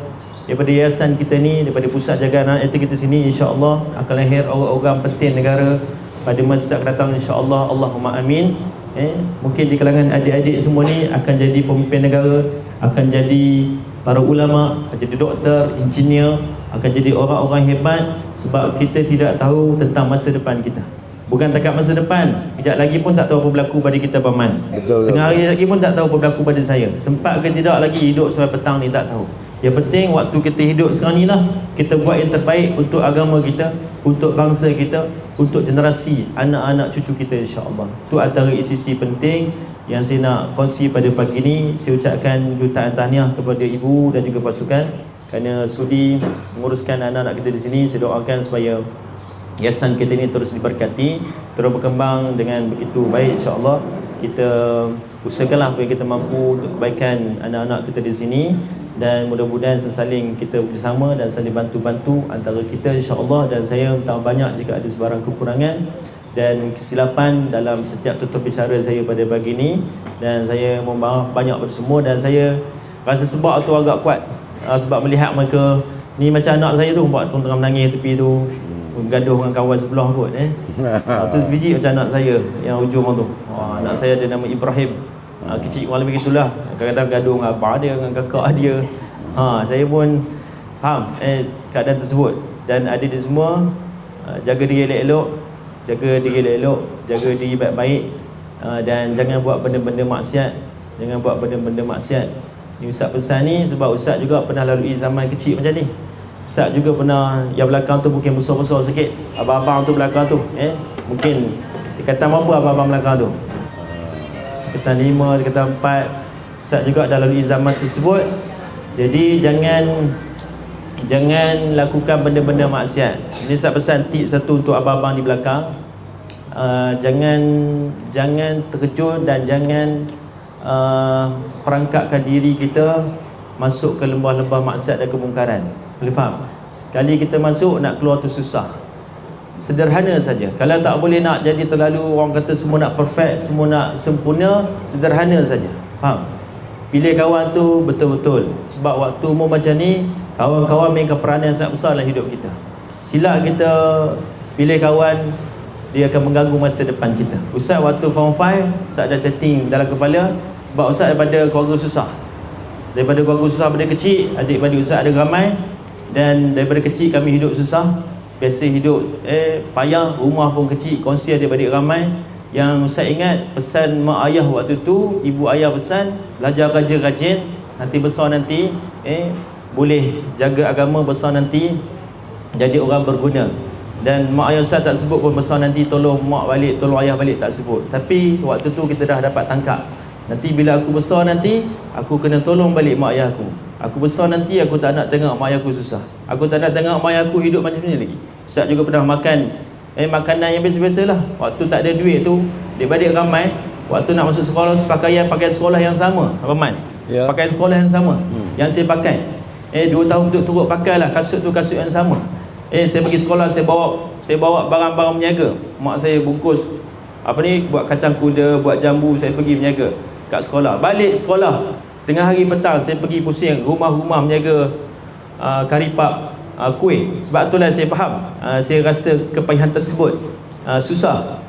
yayasan kita ni, daripada pusat jaga anak yatim kita sini, insya-Allah akan lahir orang-orang penting negara pada masa akan datang, insya-Allah. Allahumma amin. Mungkin di kalangan adik-adik semua ni akan jadi pemimpin negara, akan jadi para ulama, akan jadi doktor, engineer, akan jadi orang-orang hebat, sebab kita tidak tahu tentang masa depan kita. Bukan takat masa depan, kejap lagi pun tak tahu apa berlaku pada kita, Paman. Tengah hari lagi pun tak tahu apa berlaku pada saya. Sempat ke tidak lagi hidup sampai petang ni, tak tahu. Yang penting waktu kita hidup sekarang ni lah, kita buat yang terbaik untuk agama kita, untuk bangsa kita, untuk generasi anak-anak cucu kita, insya-Allah. Itu antara isi penting yang saya nak kongsi pada pagi ni. Saya ucapkan jutaan tahniah kepada ibu dan juga pasukan kerana sudi menguruskan anak-anak kita di sini. Saya doakan supaya yayasan kita ini terus diberkati, terus berkembang dengan begitu baik, insya-Allah. Kita usahakanlah supaya kita mampu untuk kebaikan anak-anak kita di sini, dan mudah-mudahan sesaling kita bersama dan saling bantu-bantu antara kita, insya-Allah. Dan saya minta banyak jika ada sebarang kekurangan dan kesilapan dalam setiap tutur bicara saya pada pagi ini, dan saya mohon maaf banyak bersemua. Dan saya rasa sebab tu agak kuat, sebab melihat mereka ni macam anak saya tu, buat tu tengah menangis tepi tu, gaduh dengan kawan sebelah kot. Tu biji macam anak saya yang ujung tu. Anak saya ada nama Ibrahim. Kecil kurang lebih gitulah. Kadang-kadang gaduh dengan abang dia, dengan kakak dia. Saya pun faham keadaan tersebut. Dan adik dia semua jaga diri elok-elok, jaga diri baik-baik, dan jangan buat benda-benda maksiat. Jangan buat benda-benda maksiat. Ni Ustaz pesan ni sebab Ustaz juga pernah lalui zaman kecil macam ni. Ustaz juga pernah, yang belakang tu mungkin besar-besar sikit, abang-abang tu belakang tu mungkin dikata apa abang-abang belakang tu, dikata 5, dikata 4. Ustaz juga dah lalui zaman tersebut. Jadi jangan lakukan benda-benda maksiat. Ini Ustaz pesan tip satu untuk abang-abang di belakang. Jangan terkejut dan jangan perangkapkan diri kita masuk ke lembah-lembah maksiat dan kemungkaran. Boleh faham? Sekali kita masuk, nak keluar tu susah. Sederhana saja. Kalau tak boleh nak jadi terlalu, orang kata semua nak perfect, semua nak sempurna, sederhana saja. Faham? Pilih kawan tu betul-betul. Sebab waktu umur macam ni, kawan-kawan mainkan peranan yang sangat besar dalam hidup kita. Silap kita pilih kawan, dia akan mengganggu masa depan kita. Ustaz waktu form 5, Ustaz ada setting dalam kepala. Sebab Ustaz daripada keluarga susah. Daripada keluarga susah pada kecil, adik-adik Ustaz ada ramai. Dan daripada kecil kami hidup susah. Biasa hidup payah, rumah pun kecil, kongsi adik-adik ramai. Yang Ustaz ingat pesan mak ayah waktu tu, ibu ayah pesan, belajar rajin-rajin, nanti besar nanti boleh jaga agama, besar nanti jadi orang berguna. Dan mak ayah Ustaz tak sebut pun besar nanti tolong mak balik, tolong ayah balik, tak sebut. Tapi waktu tu kita dah dapat tangkap, nanti bila aku besar nanti, aku kena tolong balik mak ayah aku. Aku besar nanti, aku tak nak tengok mak ayah aku susah. Aku tak nak tengok mak ayah aku hidup macam ni lagi. Ustaz juga pernah makan makanan yang biasa-biasa lah. Waktu tak ada duit tu, adik-adik ramai, waktu nak masuk sekolah tu pakaian sekolah yang sama, Rahman. Yeah. Pakaian sekolah yang sama. Yang saya pakai 2 tahun untuk turut pakai lah, kasut tu kasut yang sama. Saya pergi sekolah, saya bawa barang-barang berniaga. Mak saya bungkus buat kacang kuda, buat jambu, saya pergi berniaga kat sekolah. Balik sekolah tengah hari petang, saya pergi pusing rumah-rumah berniaga karipap, kuih. Sebab itulah saya faham, saya rasa kepayahan tersebut susah.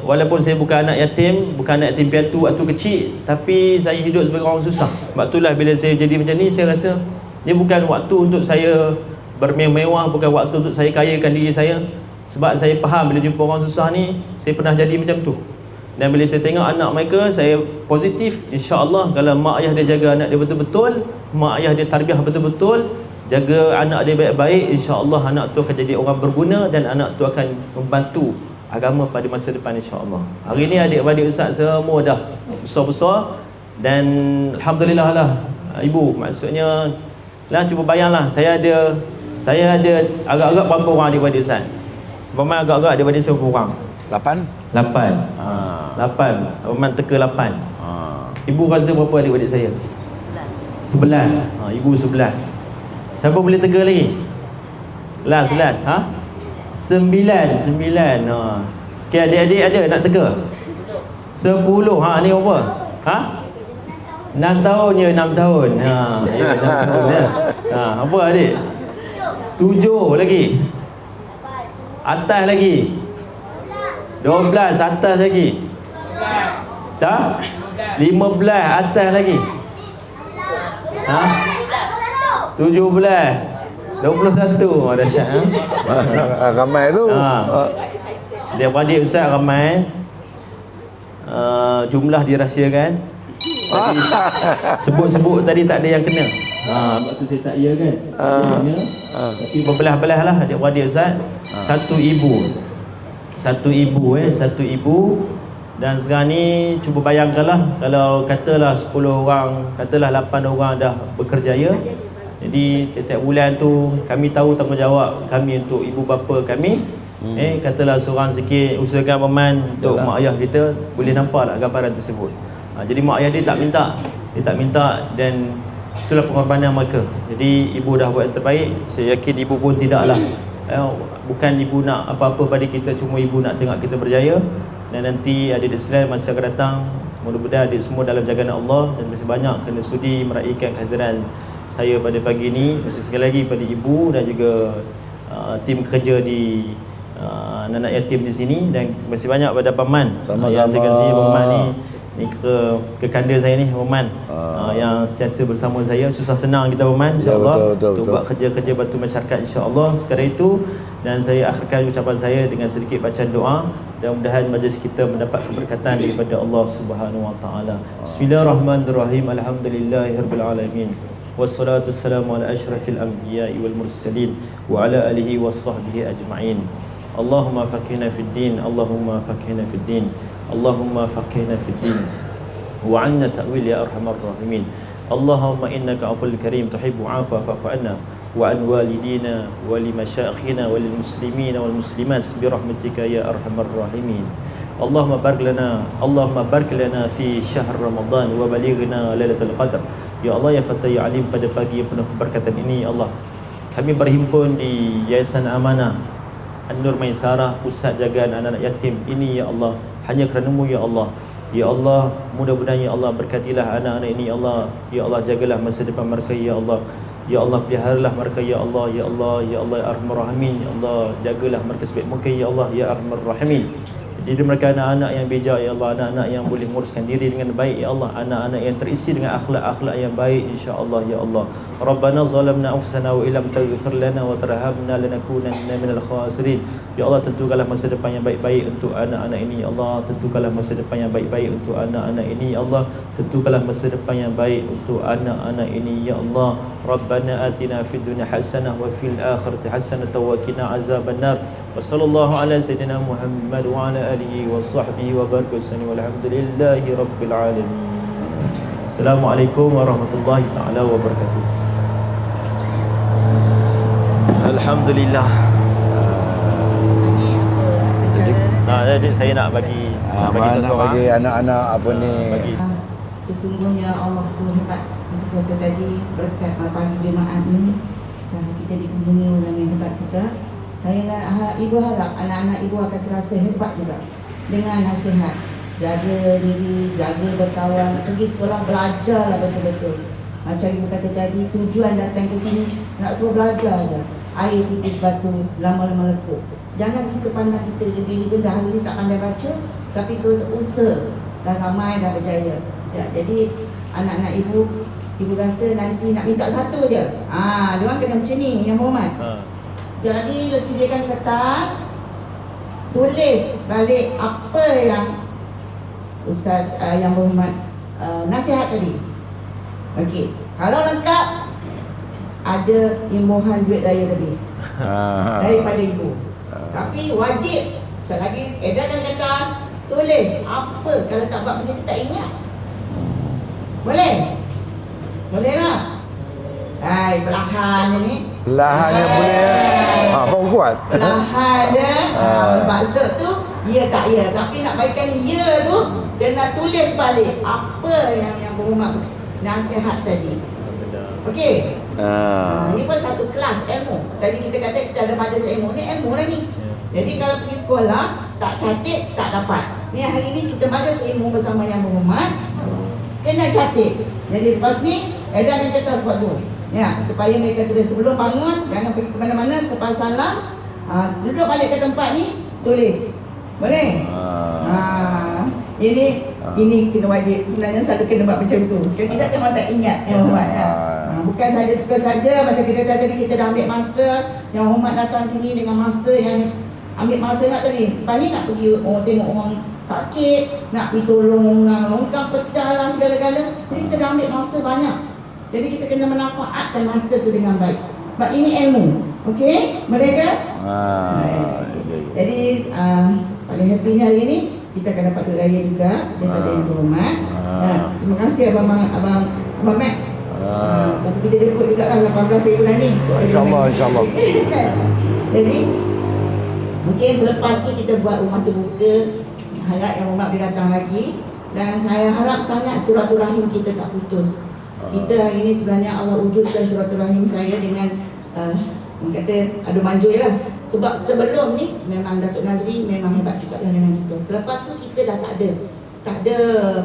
Walaupun saya bukan anak yatim, bukan anak yatim piatu waktu kecil, tapi saya hidup sebagai orang susah. Sebab itulah bila saya jadi macam ni, saya rasa ni bukan waktu untuk saya bermewah, bukan waktu untuk saya kayakan diri saya. Sebab saya faham bila jumpa orang susah ni, saya pernah jadi macam tu. Dan bila saya tengok anak mereka, saya positif. InsyaAllah kalau mak ayah dia jaga anak dia betul-betul, mak ayah dia tarbiyah betul-betul, jaga anak dia baik-baik, insya-Allah anak tu akan jadi orang berguna dan anak tu akan membantu agama pada masa depan, insya-Allah. Hari ni adik-adik Ustaz semua dah besar-besar dan alhamdulillah lah ibu, maksudnya lah cuba bayanglah, saya ada agak-agak berapa orang adik-adik Ustaz? Berapa agak-agak adik-adik saya berapa orang? 8. 8. 8. Berapa teka 8. Ibu rasa berapa adik-adik saya? 11. Ibu 11. Siapa boleh tega lagi? Last. 9. Okay, adik-adik ada nak tega? 10. Ni berapa? 6 tahun je, 6 tahun. 6 tahun ya. Apa adik? 7 lagi. Atas lagi. 12 atas lagi. Tak? 15 atas lagi. 17. 21. Dahsyat. Ramai tu. Adik-adik Ustaz ramai. Jumlah dirahsiakan. Tadi sebut-sebut tadi tak ada yang kena. Sebab tu saya tak ya kan. Tapi berbelah-belah lah adik-adik Ustaz. Satu ibu. Satu ibu. Dan sekarang ni cuba bayangkanlah kalau katalah 10 orang, katalah 8 orang dah berkerjaya. Jadi setiap bulan tu kami tahu tanggungjawab kami untuk ibu bapa kami. Katalah seorang sikit usahakan peman untuk mak ayah kita, boleh nampak tak gambaran tersebut. Jadi mak ayah dia tak minta dan itulah pengorbanan mereka. Jadi ibu dah buat yang terbaik. Saya yakin ibu pun tidaklah bukan ibu nak apa-apa pada kita, cuma ibu nak tengok kita berjaya. Dan nanti adik-adik sekalian masa akan datang, mudah-mudahan adik semua dalam jagaan Allah dan masih banyak kena sudi meraihkan kehadiran saya pada pagi ini. Masih sekali lagi pada ibu dan juga tim kerja di anak yatim di sini, dan masih banyak pada Paman. Sama-sama. Yang saya kasih Paman ni ke kanda saya ni Paman, yang sentiasa bersama saya. Susah senang kita Paman, insya-Allah, untuk buat kerja-kerja bantu masyarakat insya-Allah. Sekadar itu, dan saya akhirkan ucapan saya dengan sedikit bacaan doa. Dan mudah-mudahan majlis kita mendapat keberkatan daripada Allah Subhanahu wa taala. Bismillahirrahmanirrahim. Alhamdulillahirabbil alamin. Wassalatu wassalamu ala asyrafil anbiya'i wal mursalin wa ala alihi washabbihi ajma'in. Allahumma faqihna fid din, Allahumma faqihna fid din, Allahumma faqihna fid din. Wa 'anna ta'wil ya arhamar rahimin. Allahumma innaka 'afuwwul karim tuhibbu 'afwa fa'fu 'anna wa an walidina wa li masyayikhina wa lil muslimina wal muslimat bi rahmatika ya arhamar rahimin. Allahumma barik lana fi syahr Ramadan wa balighna lailatul qadr. Ya Allah, ya Fatah, ya Alim, pada pagi yang penuh keberkatan ini ya Allah, kami berhimpun di Yayasan Amanah An-Nur Maisarah, pusat jagaan anak-anak yatim ini ya Allah, hanya kerana-Mu ya Allah. Ya Allah, mudah-mudahan ya Allah berkatilah anak-anak ini ya Allah. Ya Allah, jagalah masa depan mereka ya Allah. Ya Allah, peliharalah mereka ya Allah. Ya Allah, ya Allah, ya Arhamar Rahimin. Ya Allah, jagalah mereka sebaik mungkin ya Allah, ya Arhamar Rahimin. Jadi mereka anak-anak yang bijak ya Allah, anak-anak yang boleh menguruskan diri dengan baik ya Allah, anak-anak yang terisi dengan akhlak-akhlak yang baik insya-Allah ya Allah. Rabbana zalamna anfusana wa illam taghfir lana wa tarhamna lanakunanna minal khasirin. Ya Allah, tentukanlah masa depan yang baik-baik untuk anak-anak ini ya Allah. Tentukanlah masa depan yang baik-baik untuk anak-anak ini ya Allah. Tentukanlah masa depan yang baik untuk anak-anak ini ya Allah. Rabbana atina fid dunya hasanah wa fil akhirati hasanah wa qina azabannar. Wa sallallahu ala sayyidina Muhammad wa ala alihi wa sahbihi wa baraka wasallam walhamdulillahi rabbil alamin. Assalamualaikum warahmatullahi taala wabarakatuh. Alhamdulillah. Jadi saya nak bagi bagi anak-anak apa ni. Sesungguhnya Allah tu hebat. Itu kata tadi berkat pagi jemaah ni dan kita dikunjungi orang yang hebat kita. Saya nak ibu harap anak-anak ibu akan terasa hebat juga dengan nasihat. Jaga diri, jaga berkawan, pergi sekolah belajarlah betul-betul. Macam ibu kata tadi, tujuan datang ke sini nak suruh belajar je. Air tipis batu, lama-lama lekuk. Jangan kita pandang kita diri kita dah hari ni tak pandai baca, tapi kita usaha dah ramai dah berjaya. Ya, jadi anak-anak ibu rasa nanti nak minta satu je. Dia orang kena macam ni yang hormat. Jadi sediakan kertas, tulis balik apa yang Ustaz yang berhormat nasihat tadi. Okey, kalau lengkap ada imbuhan duit raya lebih daripada ibu. Tapi wajib selagi edarkan kertas, tulis apa. Kalau tak buat macam tu tak ingat. Boleh? Boleh tak? Hai, perlahan je ni. Perlahan je boleh. Kau kuat. Perlahan je. Maksud tu ya tak ya. Tapi nak baikkan ya tu, kena tulis balik apa yang berhormat nasihat tadi. Okey. Ni pun satu kelas ilmu. Tadi kita kata kita ada majlis ilmu. Ni ilmu lah ni. Jadi kalau pergi sekolah tak catat tak dapat. Ni hari ni kita majlis ilmu bersama yang berhormat, kena catat. Jadi lepas ni edarkan kertas buat Zoom. Ya, supaya mereka tulis sebelum bangun, jangan pergi ke mana-mana, selepas salam, duduk balik ke tempat ni, tulis. Boleh? Ini kena wajib. Sebenarnya selalu kena buat macam tu. Sekali tidak memang tak ingat yang hormat. Bukan saja suka saja macam kita tadi, kita dah ambil masa yang hormat datang sini dengan masa yang ambil masa nak tadi. Lepas ni nak pergi tengok orang sakit, nak pergi tolong orang longkang pecah lah segala-gala. Jadi kita dah ambil masa banyak. Jadi kita kena memanfaatkan masa tu dengan baik. Sebab ini ilmu. Okey? Mereka? Jadi paling happy-nya hari ni kita akan dapat raya juga daripada yang berhormat. Terima kasih Abang Max. Kita jemput juga lah 18 bulan ni. InsyaAllah. Jadi mungkin selepas ni kita buat rumah terbuka. Harap yang hormat dia datang lagi. Dan saya harap sangat silaturahim kita tak putus. Kita hari ini sebenarnya Allah wujudkan silaturahim saya dengan kata adu manjui lah. Sebab sebelum ni memang Datuk Nazri memang hebat juga lah dengan kita. Selepas tu kita dah tak ada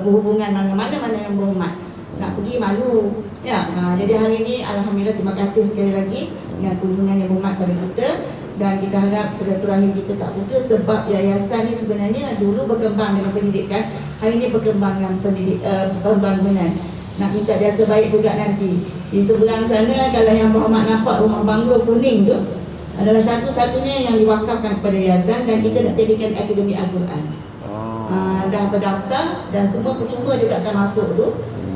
berhubungan mana-mana yang berhormat. Nak pergi malu. Ya, jadi hari ini alhamdulillah terima kasih sekali lagi dengan kunjungan yang berhormat pada kita. Dan kita harap silaturahim kita tak putus sebab yayasan ni sebenarnya dulu berkembang dengan pendidikan, hari ini berkembang dengan pembangunan. Nak minta jasa baik juga nanti. Di seberang sana kalau yang berhormat nampak rumah banglo kuning tu adalah satu-satunya yang diwakafkan kepada yayasan dan kita nak jadikan akademi Al-Quran. Dah berdaftar dan semua percuma juga akan masuk tu.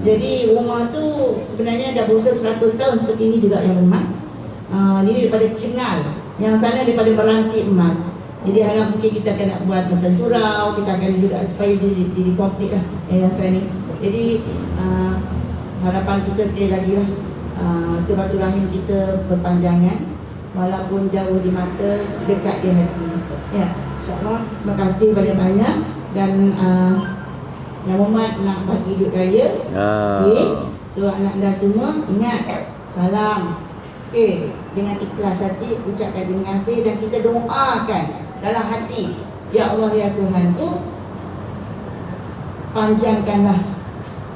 Jadi rumah tu sebenarnya dah berusia 100 tahun seperti ini juga yang berhormat. Ini daripada Cengal. Yang sana daripada Meranti Emas. Jadi harap mungkin kita akan nak buat macam surau, kita akan juga supaya jadi komplit lah yayasan ni. Jadi harapan kita sekali lagi lah, silaturahim kita berpanjangan, walaupun jauh di mata, dekat di hati. Ya, insyaAllah. Terima kasih banyak-banyak. Dan yang hormat nak bagi hidup raya. Okay. So anak anda semua ingat salam. Okay. Dengan ikhlas hati ucapkan terima kasih dan kita doakan dalam hati, ya Allah ya Tuhanku, panjangkanlah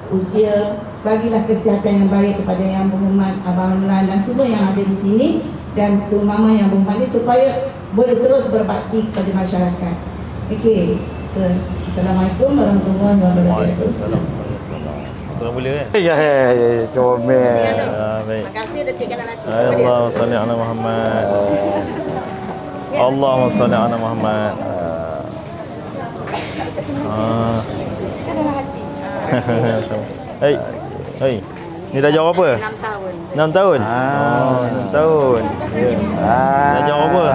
usia, bagilah kesihatan yang baik kepada yang berhormat Abang Imran dan semua yang ada di sini dan terutama yang berhormat ini supaya boleh terus berbakti kepada masyarakat. Okey. So, Assalamualaikum warahmatullahi wabarakatuh. Tuan boleh kan? Ya, comel. Baik. Terima kasih Datuk Kanan Hati. Allahumma salli ala Muhammad. Allahumma salli ala Muhammad. Kanan Hati. Hei. Ni dah jawab apa? 6 tahun. 6 tahun? 6 tahun. Dah jawab apa?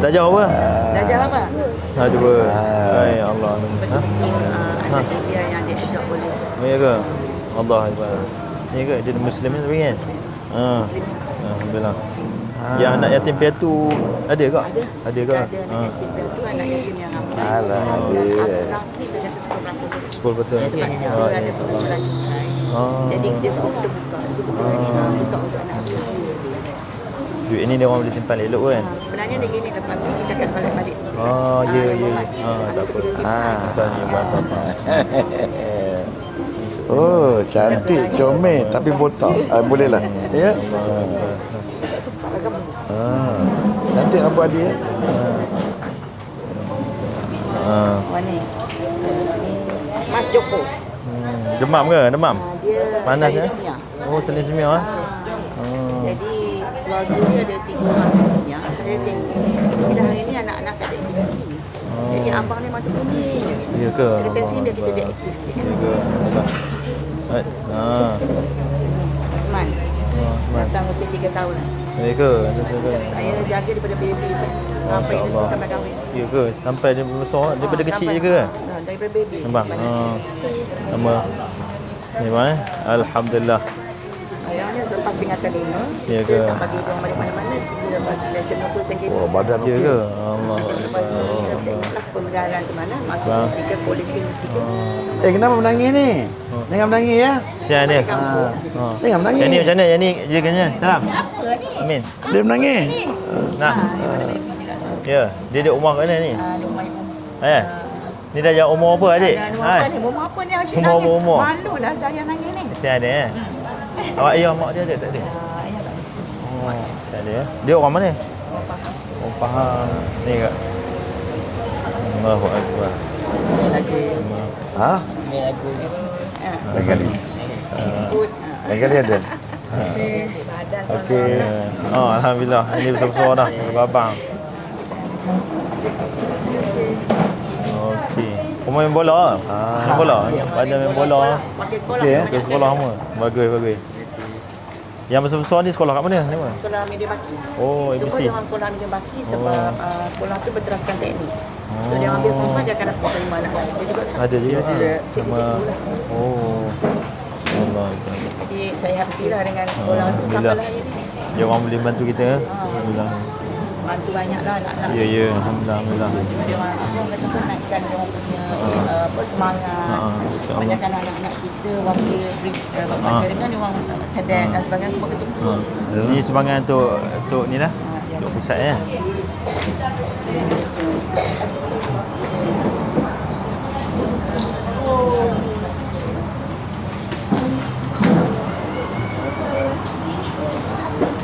Dah jawab apa? Dah jawab apa? Dua. Hai Allah. Ada dia yang dia tidak boleh. Ya ke? Allah Akbar. Ni ke? Dia Muslim ni tapi kan? Alhamdulillah. Yang anak yatim piatu ada ke? Ada ke? Ada anak yatim piatu, anak yatim yang ramai. Alhamdulillah. Asnaf ni dah ke 10%. Betul. Sebabnya dia ada pengecualian cukai. Jadi dia suruh kita buka. Buka untuk anak asnaf. Duit ni dia orang boleh simpan elok kan? Sebenarnya dia gini, lepas ni kita akan balik. Ya. Tak apa. Oh, cantik, comel tapi botak. Boleh lah. Ya. Cantik rambut dia. Ni Mas Joko. Demam ke? Demam? Dia Panas ya? thalassemia. Oh, thalassemia ah. Jadi keluarga dia ada 3 orang thalassemia. Saya tengok. Bila hari ni anak-anak tak ada aktiviti. Jadi abang ni mata kuning. Ya ke? Saya pensing dia kita dia aktif sikit. Ya ke? Osman. Datang usia 3 tahun. Ya ke? Saya jaga daripada baby sampai dia sampai kahwin. Ya ke? Sampai dia besar daripada kecil je ke? Daripada baby. Nampak? Nama ni mana? Alhamdulillah. Ayahnya selepas tingkatan 5, Ya kita ke? tak bagi diorang balik mana-mana, kita bagi lesen 20 sen Oh, badan Ya okey. ke? Allah. Lepas tu kita tengoklah pemeliharaan ke mana, masuk stiker, polis ke stiker. Kenapa menangis ni? Jangan menangis ya. Sian dia. Jangan menangis. Yang ni macam mana? Yang ni dia kena. Salam. Apa ni? Amin. Dia menangis. Nah. Ya, dia duduk rumah kat mana ni? Rumah ibu. Ni dah jauh umur apa adik? Rumah apa ni? Rumah apa ni Asyik Umur, nangis? umur. Malulah saya nangis ni. Sian dia Awak ayah mak dia ada tak ada? Ayah tak ada. Oh, tak ada. Dia orang mana? Oh, faham. Ni kak. Allahu Akbar. Ha? Lain kali. Ikut. Lain kali ada. Badan Okey. Oh, alhamdulillah. Ini besar-besar dah. Abang. Okey. Kau main bola? Main bola? Pada main bola. pakai sekolah. Okey, Ke sekolah semua. Bagus, bagus. Yang besar-besar ni sekolah kat mana? Ni mana? Sekolah media baki. Oh, Semua ABC. dia orang sekolah media baki sebab sekolah tu berteraskan teknik. So dia ambil perempuan dia akan dapat terima anak lain. Dia juga Ada juga. Sama. cikgu-cikgu lah. Oh. Allah. Jadi saya happy lah dengan sekolah tu Alhamdulillah. sampai hari ni. Dia orang boleh bantu kita. Alhamdulillah. Bantu banyak lah anak-anak. Ya, ya. Alhamdulillah. Alhamdulillah. Dia orang apa orang kata naikkan dia orang punya semangat. insyaAllah. Banyak anak-anak kita wakil bapak saya kan dia orang kadet dan sebagainya semua betul-betul. Ni sumbangan untuk ni lah. Untuk pusat ya.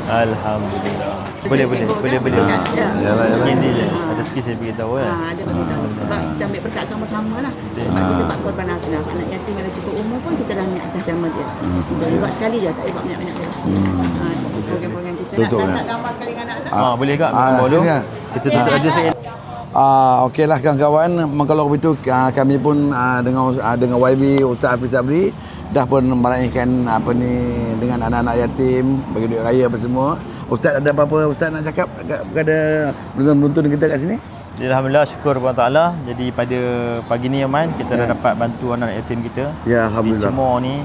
Alhamdulillah. Boleh. Yalah, Sikit ni je. Ada sikit saya beritahu kan. Ada bagi tahu. Sebab kita ambil berkat sama-sama lah. Sebab kita tak korban asnaf. Anak yatim yang cukup umur pun kita dah niat atas nama dia. Kita buat sekali je, tak buat banyak-banyak dia. Program-program kita Betul, nak gambar sekali dengan anak-anak. Boleh kak? Boleh. sini lah. Kita tutup ada saya. Okeylah kawan-kawan, kalau begitu kami pun dengan YB Ustaz Hafiz Sabri dah pun meraihkan apa ni dengan anak-anak yatim bagi duit raya apa semua. Ustaz ada apa-apa Ustaz nak cakap kepada penonton kita kat sini? Alhamdulillah, syukur kepada Allah. Jadi pada pagi ni Aman, kita dah dapat bantu anak yatim kita Ya, di alhamdulillah. Cemor ni.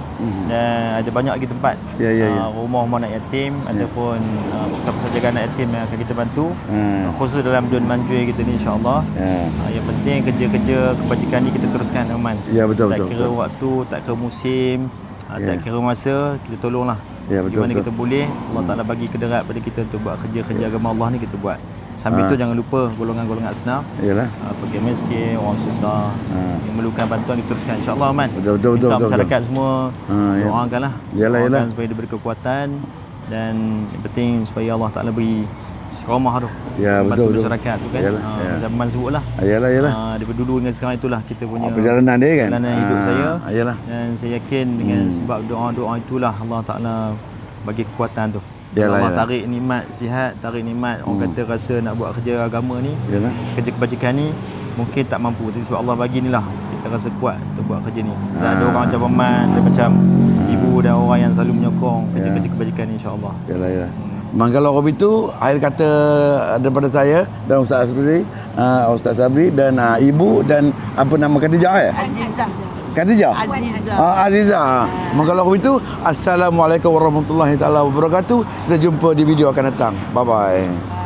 Dan ada banyak lagi tempat. Ya. Rumah-rumah anak yatim ataupun pusat-pusat jaga anak yatim yang akan kita bantu. Khusus dalam Dun Manjui kita ni insya-Allah. Yang penting kerja-kerja kebajikan ni kita teruskan Aman. Ya, betul, Tak betul, kira waktu, tak kira musim, tak kira masa, kita tolonglah. Ya, Di betul, mana betul. kita boleh, Allah Ta'ala bagi kederat pada kita untuk buat kerja-kerja agama Allah ni kita buat. Sambil tu jangan lupa golongan-golongan asnaf, Yalah. fakir miskin, orang susah yang memerlukan bantuan kita teruskan insya-Allah Aman. Betul. Minta masyarakat semua ya. doakanlah. Yalah. Doakan supaya diberi kekuatan dan yang penting supaya Allah Ta'ala beri istiqamah tu. Ya, Bantu betul. masyarakat tu kan. Yalah, ya. Macam Aman sebutlah. Yalah. Daripada dulu hingga sekarang itulah kita punya Perjalanan dia kan? perjalanan hidup saya. Yalah. Dan saya yakin dengan sebab doa-doa itulah Allah Ta'ala bagi kekuatan tu. Yalah, Allah yalah. tarik nikmat sihat, tarik nikmat orang kata rasa nak buat kerja agama ni, Yalah. kerja kebajikan ni mungkin tak mampu, tapi sebab Allah bagi ni lah kita rasa kuat untuk buat kerja ni. Dan ada orang macam Aman, ada macam ibu dan orang yang selalu menyokong kerja-kerja kebajikan ni insya-Allah. Yalah. Kalau begitu, akhir kata daripada saya dan Ustaz Sabri, Ustaz Sabri dan ibu dan apa nama Khadijah ya? Azizah. Khadijah? Azizah. Azizah. Kalau begitu, Assalamualaikum warahmatullahi taala wabarakatuh. Kita jumpa di video akan datang. Bye bye.